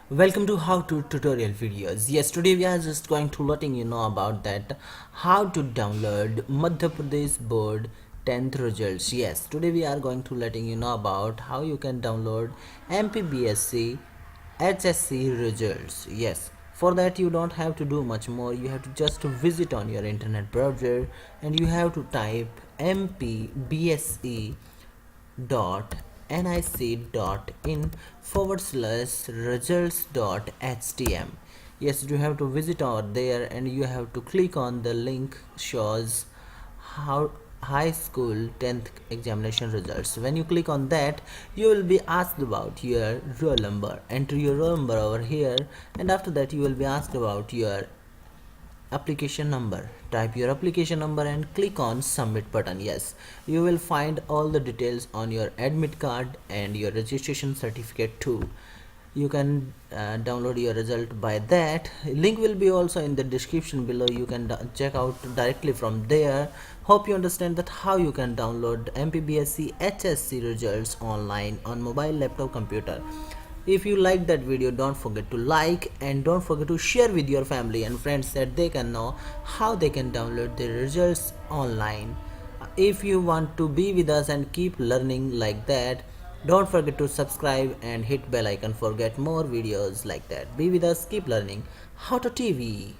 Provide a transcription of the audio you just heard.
Welcome to how to tutorial videos. Yes, today we are just going to letting you know about that how to download Madhya Pradesh board 10th results. Yes, today we are going to letting you know about how you can download MPBSE HSC results. Yes, for that you don't have to do much more. You have to just visit on your internet browser and you have to type MPBSE dot nic.in/results dot htm. Yes, you have to visit out there and you have to click on the link shows how high school 10th examination results. When you click on that, you will be asked about your roll number. Enter your roll number over here, and after that you will be asked about your application number. Type your application number and click on submit button. Yes, you will find all the details on your admit card and your registration certificate too. You can download your result by that. Link will be also in the description below. You can check out directly from there. Hope you understand that how you can download MPBSE HSC results online on mobile, laptop, computer. If you like that video, don't forget to like and don't forget to share with your family and friends that they can know how they can download the results online. If you want to be with us and keep learning like that, don't forget to subscribe and hit bell icon for get more videos like that. Be with us, keep learning. How to TV.